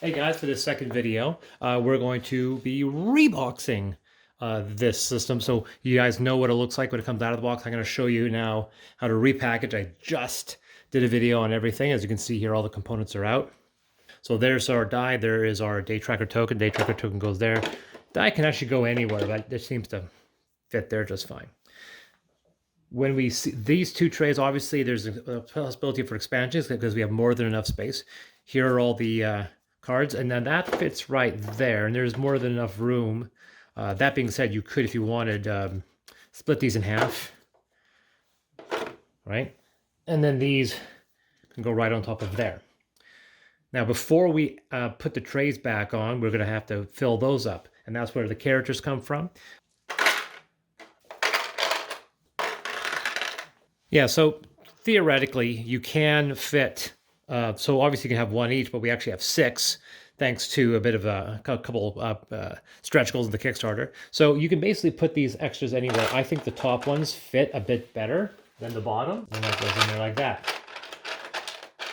Hey guys, for this second video, we're going to be reboxing this system. So you guys know what it looks like when it comes out of the box. I'm going to show you now how to repackage. I just did a video on everything. As you can see here, all the components are out. So there's our die. There is our day tracker token. Day tracker token goes there. Die can actually go anywhere, but it seems to fit there just fine. When we see these two trays, obviously there's a possibility for expansions because we have more than enough space. Here are all the cards, and then that fits right there, and there's more than enough room. That being said, you could, if you wanted, split these in half, right? And then these can go right on top of there. Now, before we put the trays back on, we're going to have to fill those up, and that's where the characters come from. Yeah, so theoretically, you can fit, so obviously you can have one each, but we actually have 6, thanks to a bit of a couple stretch goals in the Kickstarter. So you can basically put these extras anywhere. I think the top ones fit a bit better than the bottom, and that goes in there like that.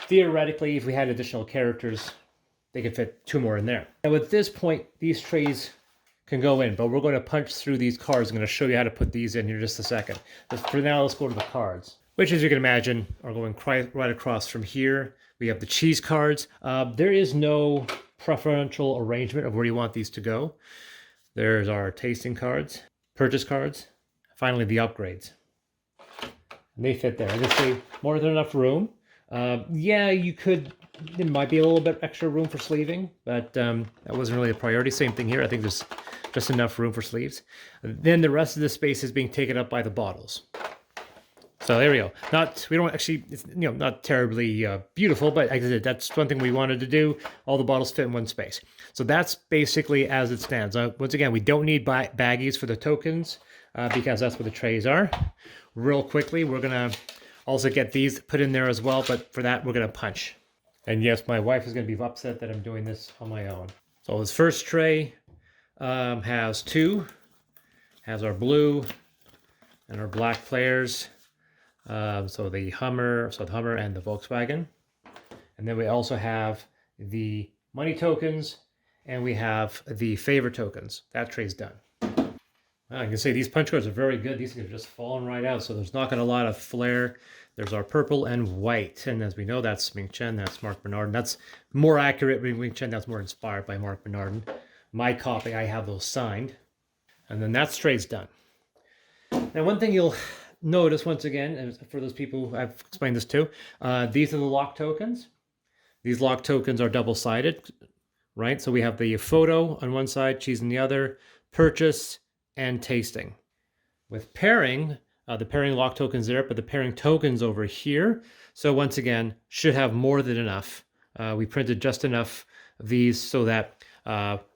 Theoretically, if we had additional characters, they could fit 2 more in there. Now at this point, these trays can go in, but we're going to punch through these cards. I'm going to show you how to put these in here in just a second. But for now, let's go to the cards, which, as you can imagine, are going right across from here. We have the cheese cards. There is no preferential arrangement of where you want these to go. There's our tasting cards, purchase cards, finally the upgrades. And they fit there. As I say, more than enough room. Yeah, you could, there might be a little bit extra room for sleeving, but that wasn't really a priority. Same thing here. I think there's just enough room for sleeves. Then the rest of the space is being taken up by the bottles. So there we go. We don't actually, it's, not terribly beautiful, but like I said, that's one thing we wanted to do. All the bottles fit in one space. So that's basically as it stands. Once again, we don't need baggies for the tokens because that's where the trays are. Real quickly, we're gonna also get these put in there as well, but for that, we're gonna punch. And yes, my wife is gonna be upset that I'm doing this on my own. So this first tray has 2, has our blue and our black players. So the Hummer and the Volkswagen. And then we also have the money tokens and we have the favor tokens. That tray's done. I can say these punch cards are very good. These things are just falling right out. So there's not got a lot of flair. There's our purple and white. And as we know, that's Ming Chen, that's Mark Bernardin. That's more accurate. Ming Chen, that's more inspired by Mark Bernardin. My copy, I have those signed. And then that tray's done. Now, one thing you'll notice once again, and for those people who I've explained this to, these are the lock tokens. These lock tokens are double-sided, right? So we have the photo on one side, cheese on the other, purchase, and tasting. With pairing, the pairing lock tokens there, but the pairing tokens over here. So once again, should have more than enough. We printed just enough of these so that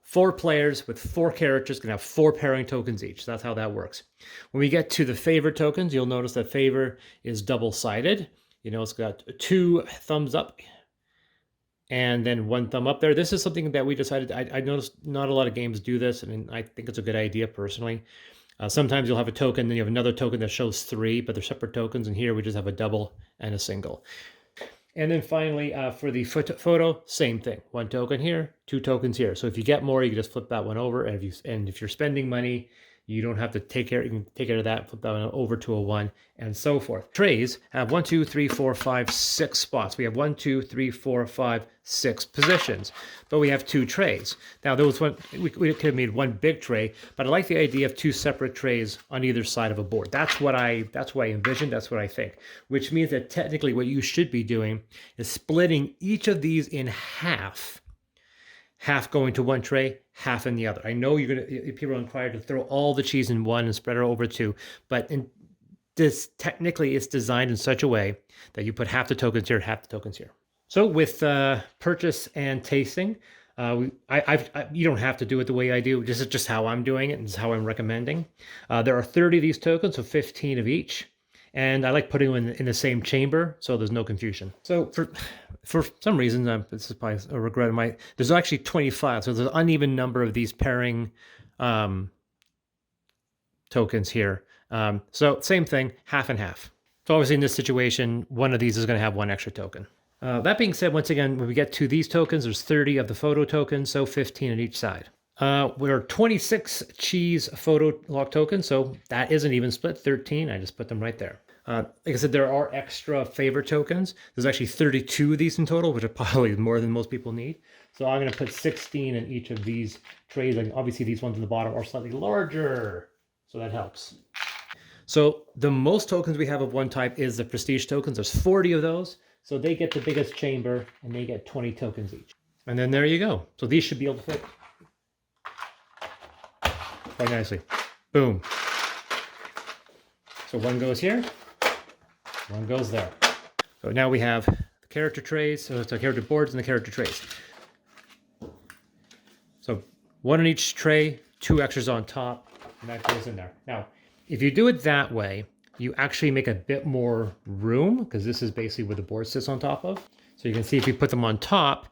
4 players with 4 characters can have 4 pairing tokens each. That's how that works. When we get to the favor tokens, you'll notice that favor is double-sided. It's got 2 thumbs up and then 1 thumb up there. This is something that we decided, I noticed not a lot of games do this, and I think it's a good idea personally. Sometimes you'll have a token, then you have another token that shows 3, but they're separate tokens, and here we just have a double and a single. And then finally, for the photo, same thing. 1 token here, 2 tokens here. So if you get more, you can just flip that one over. And if you're spending money, you don't have to take care. You can take care of that, flip that one over to a 1, and so forth. Trays have 1, 2, 3, 4, 5, 6 spots. We have 1, 2, 3, 4, 5, 6 positions, but we have 2 trays. Now there was one we could have made 1 big tray, but I like the idea of 2 separate trays on either side of a board. That's what I envisioned. That's what I think. Which means that technically, what you should be doing is splitting each of these in half. Half going to 1 tray, half in the other. I know people are required to throw all the cheese in 1 and spread it over 2, but this technically is designed in such a way that you put half the tokens here, half the tokens here. So with purchase and tasting, you don't have to do it the way I do. This is just how I'm doing it, and this is how I'm recommending. There are 30 of these tokens, so 15 of each. And I like putting them in the same chamber, so there's no confusion. So for some reason, this is probably a regret of mine, there's actually 25, so there's an uneven number of these pairing tokens here. So same thing, half and half. So obviously in this situation, one of these is going to have 1 extra token. That being said, once again, when we get to these tokens, there's 30 of the photo tokens, so 15 on each side. We're 26 cheese photo lock tokens, so that isn't even split, 13. I just put them right there. Like I said, there are extra favor tokens. There's actually 32 of these in total, which are probably more than most people need. So I'm going to put 16 in each of these trays. Like obviously these ones in the bottom are slightly larger, so that helps. So the most tokens we have of one type is the prestige tokens. There's 40 of those. So they get the biggest chamber and they get 20 tokens each. And then there you go. So these should be able to fit quite nicely. Boom. So one goes here, one goes there. So now we have the character trays, so it's the character boards and the character trays. So one on each tray, 2 extras on top, and that goes in there. Now, if you do it that way, you actually make a bit more room, because this is basically what the board sits on top of. So you can see if you put them on top,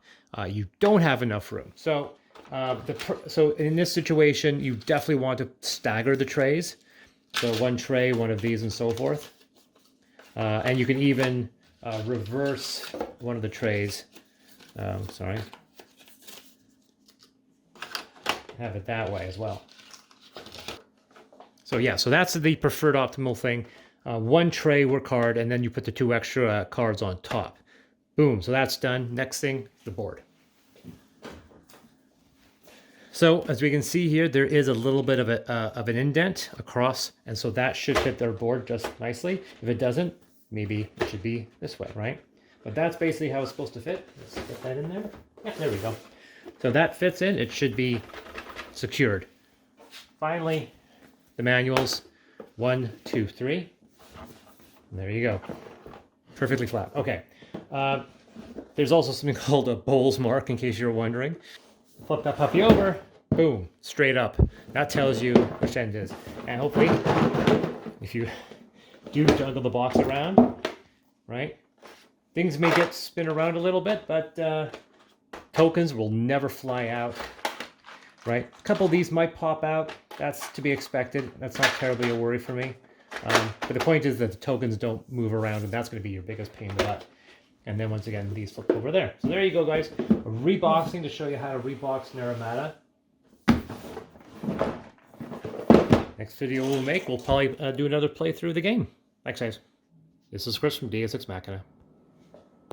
you don't have enough room. So, so in this situation, you definitely want to stagger the trays. So one tray, one of these, and so forth. And you can even reverse one of the trays. Sorry. Have it that way as well. So yeah, so that's the preferred optimal thing. One tray work card, and then you put the 2 extra cards on top. Boom, so that's done. Next thing, the board. So as we can see here, there is a little bit of an indent across, and so that should fit their board just nicely. If it doesn't, maybe it should be this way, right? But that's basically how it's supposed to fit. Let's get that in there. Yeah, there we go. So that fits in. It should be secured. Finally, the manuals. 1, 2, 3. And there you go. Perfectly flat. Okay. There's also something called a Bowles mark, in case you're wondering. Flip that puppy over. Boom. Straight up. That tells you which end is. And hopefully, if you do juggle the box around, right, things may get spin around a little bit, but tokens will never fly out, right? A couple of these might pop out. That's to be expected. That's not terribly a worry for me. But the point is that the tokens don't move around, and that's going to be your biggest pain in the butt. And then once again, these flip over there. So there you go, guys. Reboxing to show you how to rebox Naramata. Next video we'll make, we'll probably do another playthrough of the game. Thanks, guys. This is Chris from Deus Ex Machina.